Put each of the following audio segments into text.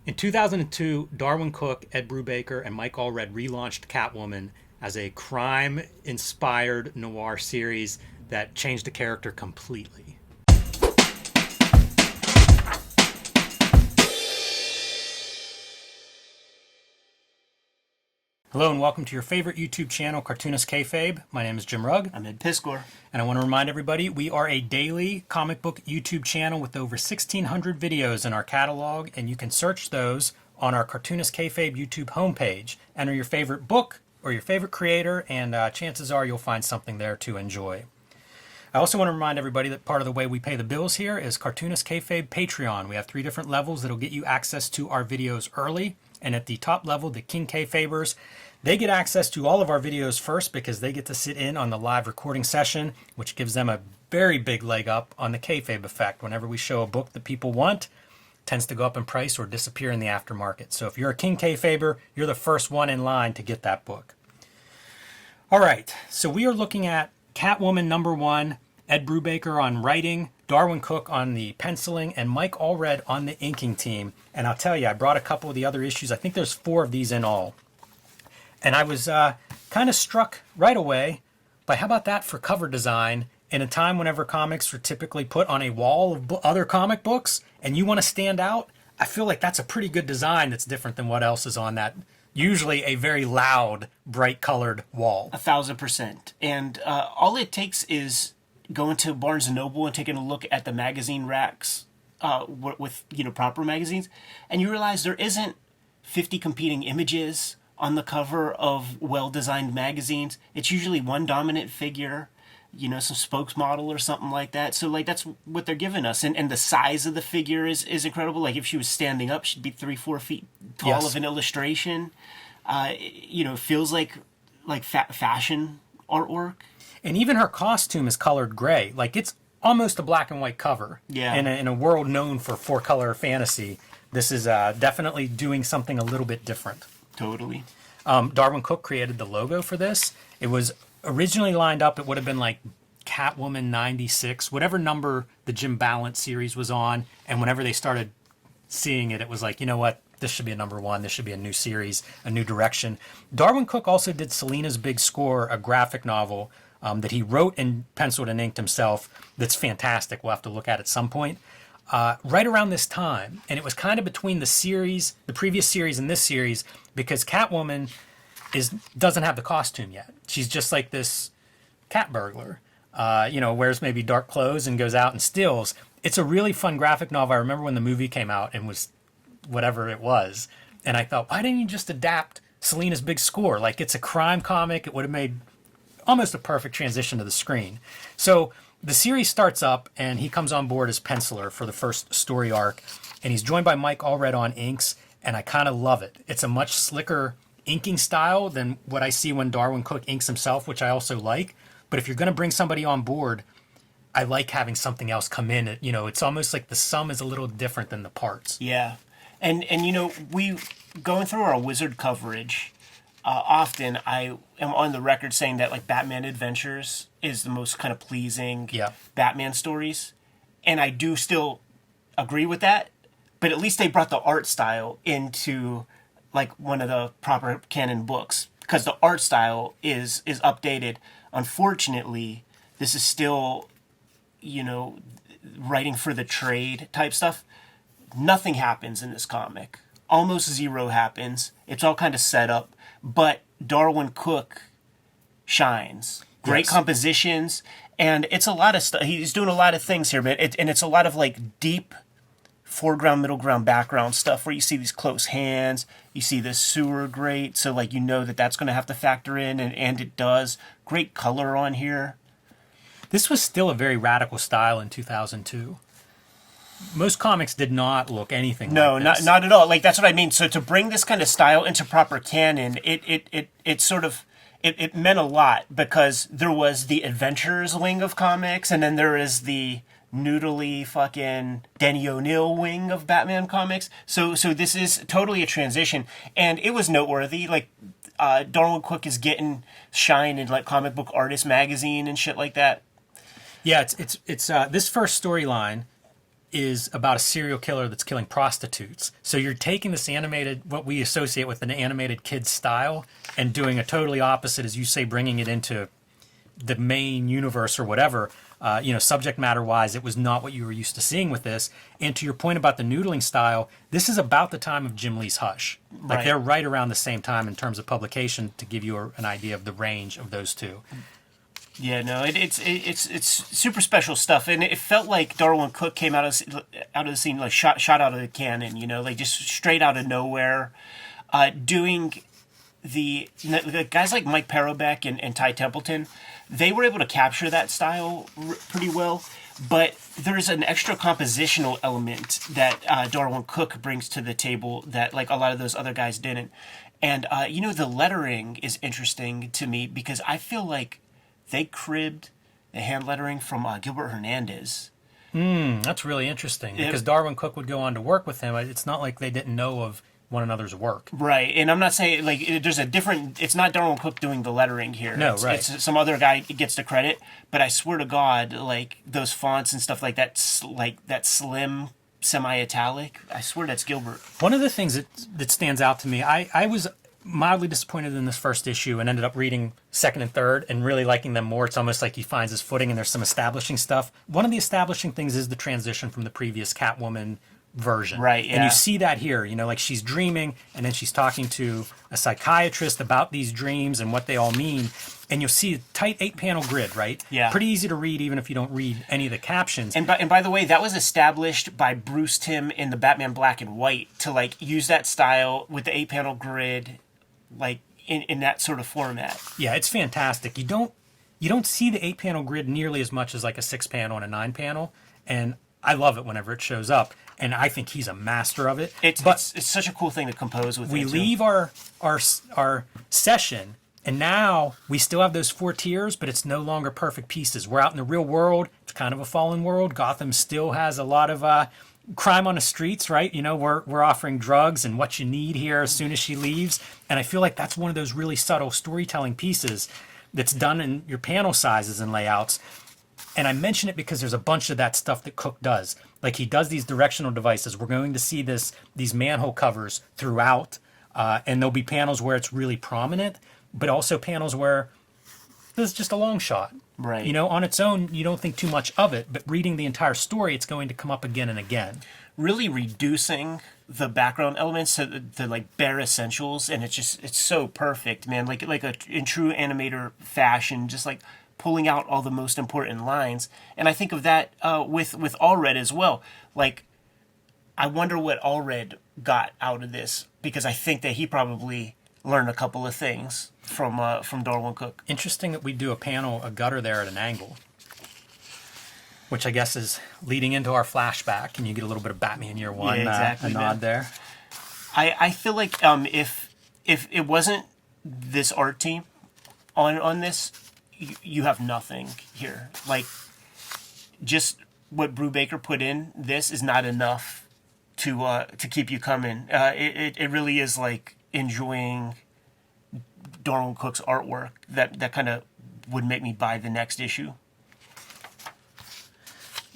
In 2002, Darwyn Cooke, Ed Brubaker, and Mike Allred relaunched Catwoman as a crime-inspired noir series that changed the character completely. Hello and welcome to your favorite YouTube channel, Cartoonist Kayfabe. My name is Jim Rugg. I'm Ed Piskor. And I want to remind everybody, we are a daily comic book YouTube channel with over 1,600 videos in our catalog, and you can search those on our Cartoonist Kayfabe YouTube homepage. Enter your favorite book or your favorite creator, and chances are you'll find something there to enjoy. I also want to remind everybody that part of the way we pay the bills here is Cartoonist Kayfabe Patreon. We have 3 different levels that'll get you access to our videos early. And at the top level, the King Kayfabers, they get access to all of our videos first because they get to sit in on the live recording session, which gives them a very big leg up on the Kayfabe effect. Whenever we show a book that people want, it tends to go up in price or disappear in the aftermarket. So if you're a King Kayfaber, you're the first one in line to get that book. All right, so we are looking at Catwoman #1, Ed Brubaker on writing, Darwyn Cooke on the penciling, and Mike Allred on the inking team. And I'll tell you, I brought a couple of the other issues. I think there's 4 of these in all. And I was kind of struck right away by how about that for cover design in a time whenever comics are typically put on a wall of other comic books and you want to stand out. I feel like that's a pretty good design that's different than what else is on that usually a very loud, bright colored wall. 1,000%. And all it takes is going to Barnes & Noble and taking a look at the magazine racks with proper magazines, and you realize there isn't 50 competing images on the cover of well-designed magazines. It's usually one dominant figure, some spokesmodel or something like that. So that's what they're giving us. And the size of the figure is incredible. Like if she was standing up, she'd be 3-4 feet tall. Yes. Of an illustration. It feels like fashion artwork. And even her costume is colored gray. Like it's almost a black and white cover. Yeah. In a world known for 4-color fantasy, this is definitely doing something a little bit different. Totally. Darwyn Cooke created the logo for this. It was originally lined up, it would have been like Catwoman 96, whatever number the Jim Ballant series was on. And whenever they started seeing it, it was like, you know what? This should be a #1. This should be a new series, a new direction. Darwyn Cooke also did Selina's Big Score, a graphic novel that he wrote and penciled and inked himself. That's fantastic. We'll have to look at some point. Right around this time, and it was kind of between the previous series and this series, because Catwoman doesn't have the costume yet. She's just like this cat burglar, wears maybe dark clothes and goes out and steals. It's a really fun graphic novel. I remember when the movie came out and was whatever it was, and I thought, why didn't you just adapt Selina's Big Score? Like it's a crime comic. It would have made almost a perfect transition to the screen. So the series starts up, and he comes on board as penciler for the first story arc, and he's joined by Mike Allred on inks, and I kind of love it. It's a much slicker inking style than what I see when Darwyn Cooke inks himself, which I also like. But if you're going to bring somebody on board, I like having something else come in. It's almost like the sum is a little different than the parts. Yeah. And we going through our Wizard coverage, often I am on the record saying that like Batman Adventures is the most kind of pleasing Batman stories. And I do still agree with that, but at least they brought the art style into like one of the proper canon books, because the art style is updated. Unfortunately, this is still, writing for the trade type stuff. Nothing happens in this comic. Almost zero happens. It's all kind of set up. But Darwyn Cooke shines. Great compositions. And it's a lot of stuff. He's doing a lot of things here, but it's a lot of like deep foreground, middle ground, background stuff where you see these close hands. You see this sewer grate. So like that's going to have to factor in, and it does. Great color on here. This was still a very radical style in 2002. Most comics did not look anything like this. No, not at all. Like that's what I mean. So to bring this kind of style into proper canon, it sort of it meant a lot, because there was the adventures wing of comics, and then there is the noodly fucking Denny O'Neil wing of Batman comics. So this is totally a transition, and it was noteworthy. Like Darwyn Cooke is getting shine in like Comic Book Artist magazine and shit like that. Yeah, it's this first storyline is about a serial killer that's killing prostitutes. So you're taking this animated, what we associate with an animated kid's style, and doing a totally opposite, as you say, bringing it into the main universe or whatever. Subject matter wise, it was not what you were used to seeing with this. And to your point about the noodling style, this is about the time of Jim Lee's Hush. Like Right. they're right around the same time in terms of publication, to give you an idea of the range of those two. Yeah, no, it's super special stuff, and it felt like Darwyn Cooke came out of the scene like shot out of the cannon, like just straight out of nowhere, doing the guys like Mike Parobeck and Ty Templeton. They were able to capture that style pretty well, but there's an extra compositional element that Darwyn Cooke brings to the table that like a lot of those other guys didn't, and the lettering is interesting to me because I feel like they cribbed the hand lettering from Gilbert Hernandez. That's really interesting because Darwyn Cooke would go on to work with him. It's not like they didn't know of one another's work. Right, and I'm not saying, like, there's a different... It's not Darwyn Cooke doing the lettering here. No, it's, right. It's some other guy gets the credit, but I swear to God, like, those fonts and stuff like that, like, that slim, semi-italic, I swear that's Gilbert. One of the things that stands out to me, I was mildly disappointed in this first issue and ended up reading second and third and really liking them more. It's almost like he finds his footing and there's some establishing stuff. One of the establishing things is the transition from the previous Catwoman version. Right, yeah. And you see that here, like she's dreaming and then she's talking to a psychiatrist about these dreams and what they all mean. And you'll see a tight 8-panel grid, right? Yeah. Pretty easy to read even if you don't read any of the captions. And by the way, that was established by Bruce Timm in the Batman Black and White to, like, use that style with the 8-panel grid, like, in that sort of format. Yeah, it's fantastic. You don't see the 8-panel grid nearly as much as like a 6-panel and a 9-panel, and I love it whenever it shows up. And I think he's a master of it. It's such a cool thing to compose with. We leave our session, and now we still have those 4 tiers, but it's no longer perfect pieces. We're out in the real world. It's kind of a fallen world. Gotham still has a lot of crime on the streets, right? We're offering drugs and what you need here as soon as she leaves. And I feel like that's one of those really subtle storytelling pieces that's done in your panel sizes and layouts. And I mention it because there's a bunch of that stuff that Cooke does. Like he does these directional devices. We're going to see these manhole covers throughout, and there'll be panels where it's really prominent, but also panels where there's just a long shot. Right. On its own, you don't think too much of it, but reading the entire story, it's going to come up again and again. Really reducing the background elements to the like bare essentials, and it's so perfect, man. Like in true animator fashion, just like pulling out all the most important lines. And I think of that with Allred as well. Like, I wonder what Allred got out of this, because I think that he probably learned a couple of things from Darwyn Cooke. Interesting that we do a gutter there at an angle, which I guess is leading into our flashback, and you get a little bit of Batman Year One, Yeah, exactly, a nod there. I feel like if it wasn't this art team on this, you have nothing here. Like, just what Brubaker put in this is not enough to keep you coming. It really is like enjoying Darwyn Cooke's artwork that kind of would make me buy the next issue.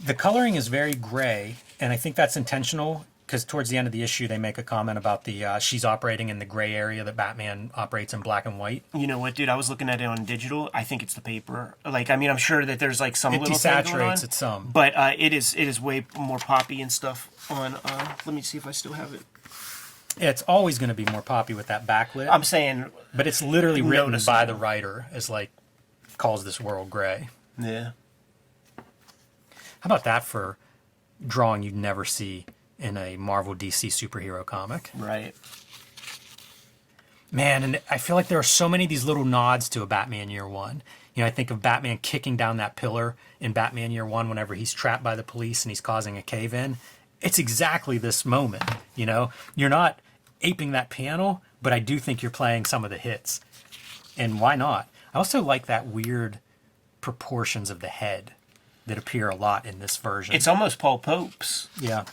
The coloring is very gray, and I think that's intentional because towards the end of the issue they make a comment about she's operating in the gray area that Batman operates in black and white. You know what, dude? I was looking at it on digital. I think it's the paper. Like, I mean, I'm sure that there's like some It little thing going on, desaturates it some, but it is way more poppy and stuff on. Let me see if I still have it. it's always going to be more poppy with that backlit. I'm saying, but it's literally written noticeable by the writer as like calls this world gray. yeah. How about that for drawing you'd never see in a Marvel DC superhero comic? Right. Man, and I feel like there are so many of these little nods to a Batman Year One. I think of Batman kicking down that pillar in Batman Year One whenever he's trapped by the police and he's causing a cave-in. It's exactly this moment, You're not aping that panel, but I do think you're playing some of the hits. And why not? I also like that weird proportions of the head that appear a lot in this version. It's almost Paul Pope's. Yeah.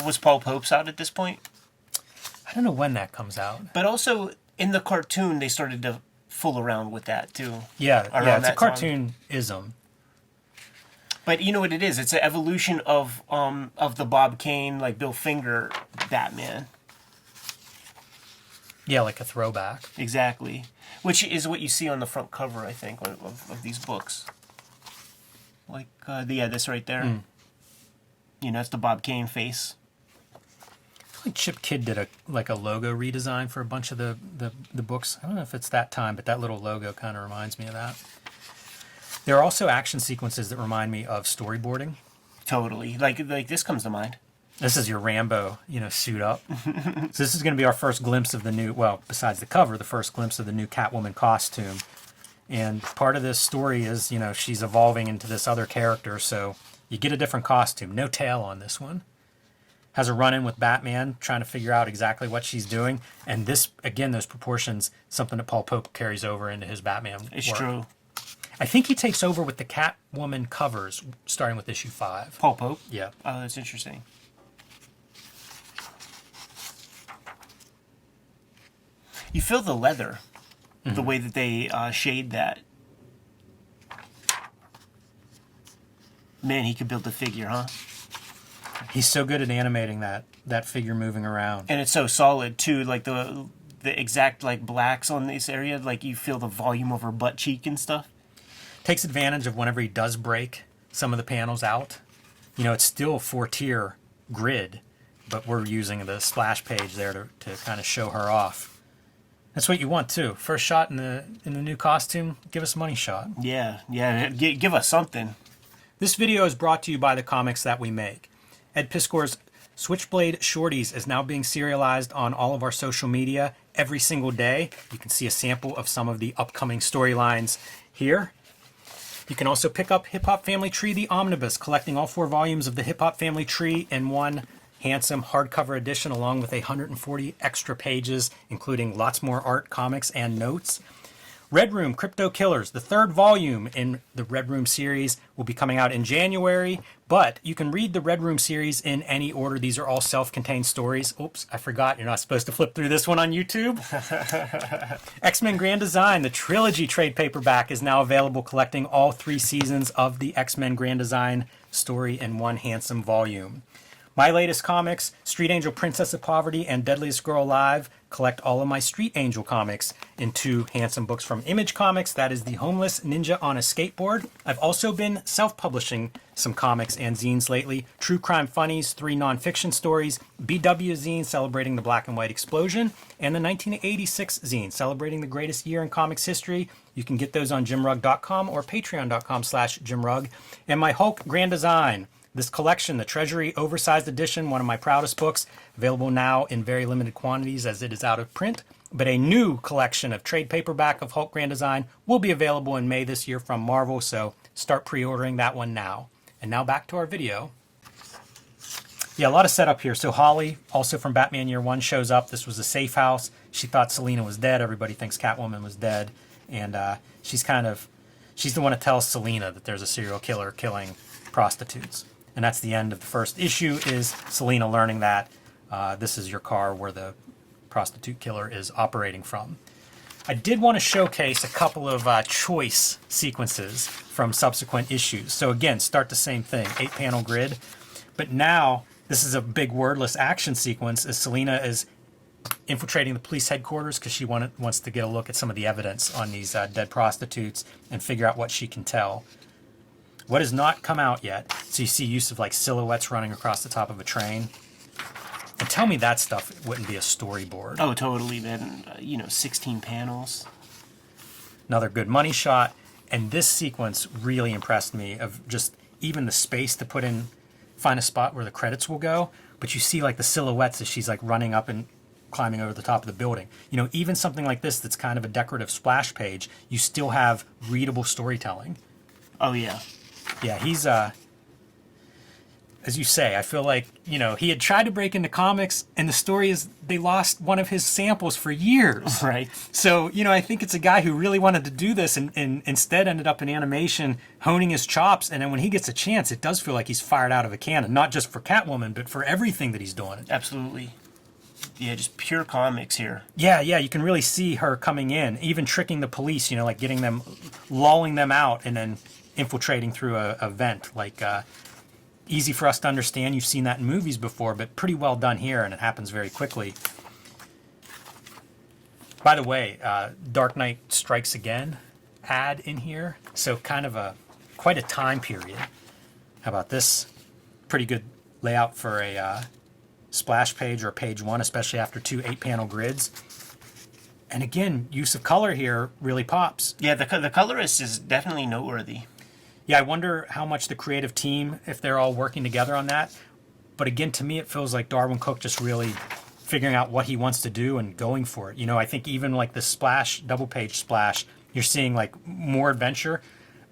Was Paul Pope's out at this point? I don't know when that comes out. But also, in the cartoon, they started to fool around with that, too. Yeah, Around it's a that time. cartoon-ism. But you know what it is? It's an evolution of the Bob Kane, like Bill Finger Batman. Yeah, like a throwback. Exactly. Which is what you see on the front cover, I think, of these books. Like, yeah, this right there. You know, it's the Bob Kane face. Like Chip Kidd did a logo redesign for a bunch of the books. I don't know if it's that time, but that little logo kind of reminds me of that. There are also action sequences that remind me of storyboarding. Totally. Like this comes to mind. This is your Rambo, suit up. So this is going to be our first glimpse of the new, well, besides the cover, the first glimpse of the new Catwoman costume. And part of this story is, she's evolving into this other character, so you get a different costume. No tail on this one. Has a run-in with Batman, trying to figure out exactly what she's doing. And this, again, those proportions, something that Paul Pope carries over into his Batman work. It's true. I think he takes over with the Catwoman covers, starting with issue 5. Paul Pope? Yeah. Oh, that's interesting. You feel the leather, the way that they shade that. Man, he could build a figure, huh? He's so good at animating that figure moving around. And it's so solid, too. Like, the exact, like, blacks on this area. Like, you feel the volume of her butt cheek and stuff. Takes advantage of whenever he does break some of the panels out. It's still a 4-tier grid, but we're using the splash page there to kind of show her off. That's what you want too. First shot in the new costume, give us a money shot. Yeah, give us something. This video is brought to you by the comics that we make. Ed Piskor's Switchblade Shorties is now being serialized on all of our social media every single day. You can see a sample of some of the upcoming storylines here. You can also pick up Hip Hop Family Tree The Omnibus, collecting all 4 volumes of the Hip Hop Family Tree in one handsome hardcover edition, along with 140 extra pages, including lots more art, comics, and notes. Red Room Crypto Killers, the 3rd volume in the Red Room series, will be coming out in January, but you can read the Red Room series in any order. These are all self-contained stories. Oops, I forgot. You're not supposed to flip through this one on YouTube. X-Men Grand Design, the trilogy trade paperback, is now available, collecting all 3 seasons of the X-Men Grand Design story in one handsome volume. My latest comics, Street Angel Princess of Poverty and Deadliest Girl Alive, collect all of my Street Angel comics in 2 handsome books from Image Comics. That is The Homeless Ninja on a Skateboard. I've also been self-publishing some comics and zines lately. True Crime Funnies, 3 nonfiction stories, BW zine celebrating the black and white explosion, and the 1986 zine celebrating the greatest year in comics history. You can get those on jimrugg.com or patreon.com/jimrugg. And my Hulk Grand Design. This collection, the Treasury Oversized Edition, one of my proudest books, available now in very limited quantities as it is out of print. But a new collection of trade paperback of Hulk Grand Design will be available in May this year from Marvel, so start pre-ordering that one now. And now back to our video. Yeah, a lot of setup here. So Holly, also from Batman Year One, shows up. This was a safe house. She thought Selina was dead. Everybody thinks Catwoman was dead. And she's the one that tells Selina that there's a serial killer killing prostitutes. And that's the end of the first issue, is Selina learning that this is your car where the prostitute killer is operating from. I did want to showcase a couple of choice sequences from subsequent issues. So again, start the same thing, 8-panel grid. But now, this is a big wordless action sequence as Selina is infiltrating the police headquarters because she wants to get a look at some of the evidence on these dead prostitutes and figure out what she can tell. What has not come out yet, so you see use of like silhouettes running across the top of a train. And tell me that stuff wouldn't be a storyboard. Oh, totally, man. 16 panels. Another good money shot. And this sequence really impressed me, of just even the space to put in, find a spot where the credits will go. But you see like the silhouettes as she's like running up and climbing over the top of the building. Even something like this that's kind of a decorative splash page, you still have readable storytelling. Oh, yeah. Yeah, he's, as you say, I feel like, he had tried to break into comics, and the story is they lost one of his samples for years. Right. So, I think it's a guy who really wanted to do this and instead ended up in animation honing his chops. And then when he gets a chance, it does feel like he's fired out of a cannon, not just for Catwoman, but for everything that he's doing. Absolutely. Yeah, just pure comics here. Yeah, you can really see her coming in, even tricking the police, like getting them, lulling them out, and then infiltrating through a vent. Like, easy for us to understand. You've seen that in movies before, but pretty well done here, and it happens very quickly. By the way, Dark Knight Strikes Again ad in here, so kind of quite a time period. How about this? Pretty good layout for a splash page or page one, especially after 2 8-panel grids. And again, use of color here really pops. Yeah, the colorist is definitely noteworthy. Yeah, I wonder how much the creative team, if they're all working together on that. But again, to me, it feels like Darwyn Cooke just really figuring out what he wants to do and going for it. You know, I think even like the splash, double page splash, you're seeing like more adventure.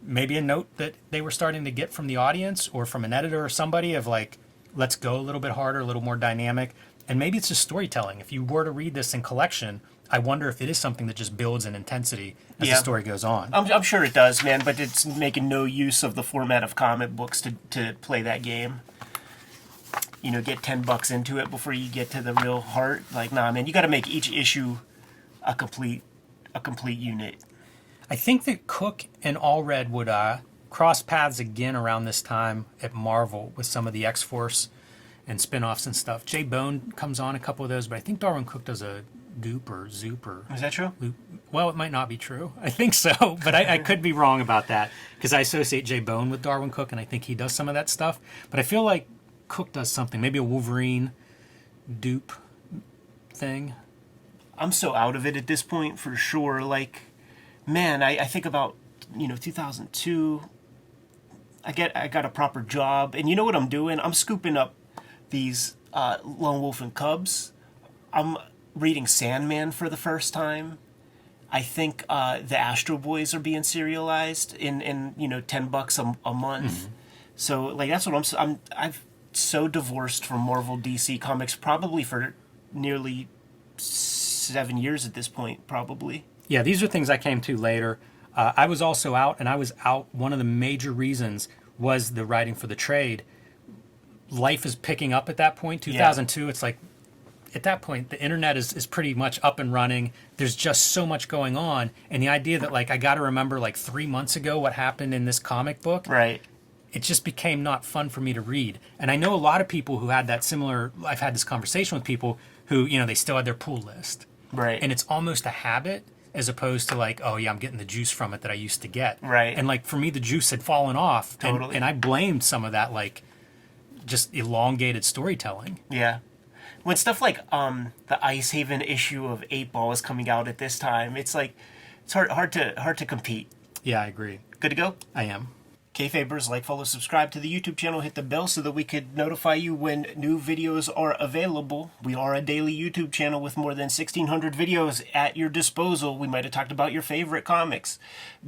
Maybe a note that they were starting to get from the audience or from an editor or somebody of like, let's go a little bit harder, a little more dynamic. And maybe it's just storytelling. If you were to read this in collection, I wonder if it is something that just builds in intensity as the story goes on. I'm sure it does, man, but it's making no use of the format of comic books to play that game. You know, get $10 into it before you get to the real heart. Like, nah, man, you got to make each issue a complete unit. I think that Cooke and Allred would cross paths again around this time at Marvel with some of the X-Force and spin-offs and stuff. Jay Bone comes on a couple of those, but I think Darwyn Cooke does a Goop or Zoop or... Is that true? Loop. Well, it might not be true. I think so, but I could be wrong about that because I associate Jay Bone with Darwyn Cooke, and I think he does some of that stuff. But I feel like Cooke does something, maybe a Wolverine dupe thing. I'm so out of it at this point for sure. Like, man, I think about, 2002. I got a proper job, and you know what I'm doing? I'm scooping up these Lone Wolf and Cubs. I'm reading Sandman for the first time. I think the Astro Boys are being serialized in $10 a month. Mm-hmm. So like that's what I've so divorced from Marvel DC Comics probably for nearly 7 years at this point, probably. Yeah, these are things I came to later. I was also out, and I was out. One of the major reasons was the writing for the trade. Life is picking up at that point. 2002, It's like, at that point, the internet is pretty much up and running. There's just so much going on. And the idea that, like, I got to remember, like, 3 months ago what happened in this comic book. Right. It just became not fun for me to read. And I know a lot of people who had that similar... I've had this conversation with people who, they still had their pull list. Right. And it's almost a habit as opposed to, like, oh, yeah, I'm getting the juice from it that I used to get. Right. And, like, for me, the juice had fallen off. Totally. And I blamed some of that, like, just elongated storytelling. Yeah. When stuff like the Ice Haven issue of 8-Ball is coming out at this time, it's like it's hard to compete. Yeah, I agree. Good to go? I am. Kayfabers, like, follow, subscribe to the YouTube channel, hit the bell so that we could notify you when new videos are available. We are a daily YouTube channel with more than 1,600 videos at your disposal. We might have talked about your favorite comics.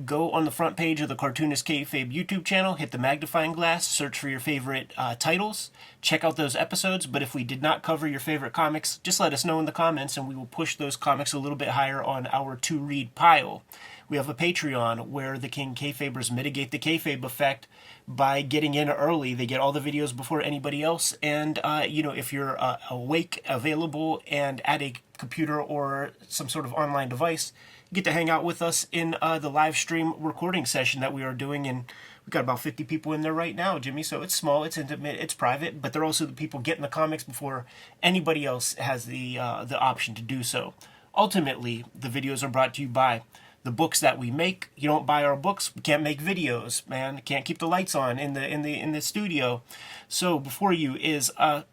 Go on the front page of the Cartoonist Kayfabe YouTube channel, hit the magnifying glass, search for your favorite titles, check out those episodes. But if we did not cover your favorite comics, just let us know in the comments and we will push those comics a little bit higher on our to-read pile. We have a Patreon where the King Kayfabers mitigate the kayfabe effect by getting in early. They get all the videos before anybody else. And, if you're awake, available, and at a computer or some sort of online device, you get to hang out with us in the live stream recording session that we are doing. And we've got about 50 people in there right now, Jimmy. So it's small, it's intimate, it's private, but they're also the people getting the comics before anybody else has the option to do so. Ultimately, the videos are brought to you by the books that we make. You don't buy our books, we can't make videos, man. Can't keep the lights on in the studio. So before you is a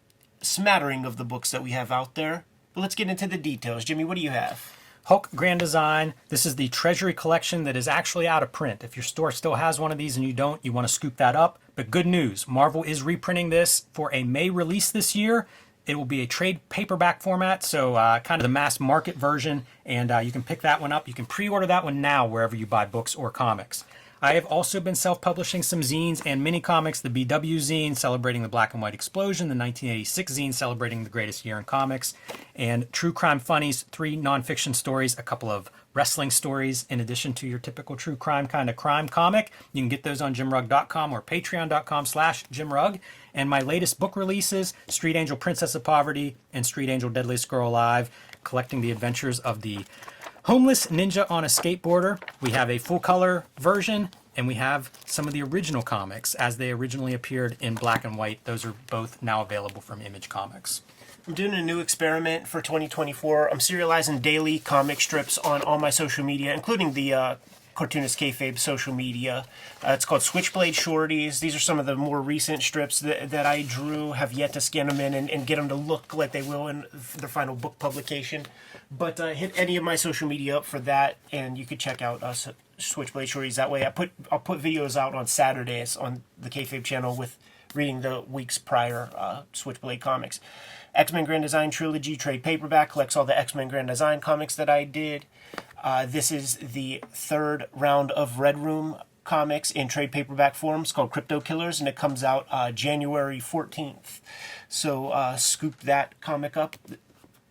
smattering of the books that we have out there. But let's get into the details. Jimmy, what do you have? Hulk Grand Design. This is the Treasury Collection that is actually out of print. If your store still has one of these and you don't, you want to scoop that up. But good news, Marvel is reprinting this for a May release this year. It will be a trade paperback format, so kind of the mass market version, and you can pick that one up. You can pre-order that one now wherever you buy books or comics. I have also been self-publishing some zines and mini-comics, the BW zine celebrating the Black and White Explosion, the 1986 zine celebrating the greatest year in comics, and True Crime Funnies, 3 nonfiction stories, a couple of wrestling stories in addition to your typical true crime kind of crime comic. You can get those on jimrugg.com or patreon.com/jimrugg. And my latest book releases, Street Angel Princess of Poverty and Street Angel Deadliest Girl Alive, collecting the adventures of the Homeless Ninja on a Skateboarder. We have a full color version, and we have some of the original comics as they originally appeared in black and white. Those are both now available from Image Comics. I'm doing a new experiment for 2024. I'm serializing daily comic strips on all my social media, including the Cartoonist Kayfabe social media. It's called Switchblade Shorties. These are some of the more recent strips that I drew. Have yet to scan them in and get them to look like they will in their final book publication. But hit any of my social media up for that, and you could check out Switchblade Shorties that way. I'll put videos out on Saturdays on the Kayfabe channel with reading the week's prior Switchblade comics. X-Men Grand Design Trilogy trade paperback collects all the X-Men Grand Design comics that I did. This is the third round of Red Room comics in trade paperback forms called Crypto Killers, and it comes out January 14th. So scoop that comic up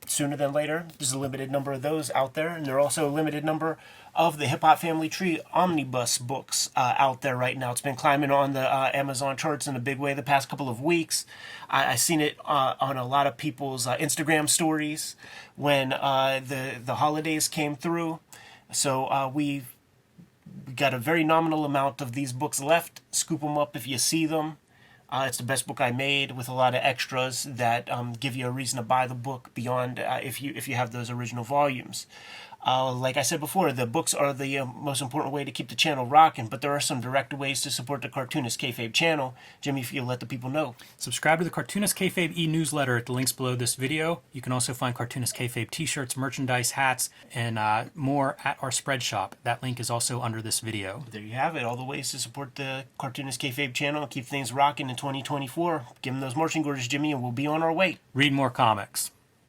sooner than later. There's a limited number of those out there, and there are also a limited number of the Hip Hop Family Tree omnibus books out there right now. It's been climbing on the Amazon charts in a big way the past couple of weeks. I've seen it on a lot of people's Instagram stories when the holidays came through. So we've got a very nominal amount of these books left. Scoop them up if you see them. It's the best book I made with a lot of extras that give you a reason to buy the book beyond if you have those original volumes. Like I said before, the books are the most important way to keep the channel rocking, but there are some direct ways to support the Cartoonist Kayfabe channel. Jimmy, if you'll let the people know. Subscribe to the Cartoonist Kayfabe e-newsletter at the links below this video. You can also find Cartoonist Kayfabe t-shirts, merchandise, hats, and more at our spread shop. That link is also under this video. There you have it, all the ways to support the Cartoonist Kayfabe channel and keep things rocking in 2024. Give them those marching orders, Jimmy, and we'll be on our way. Read more comics.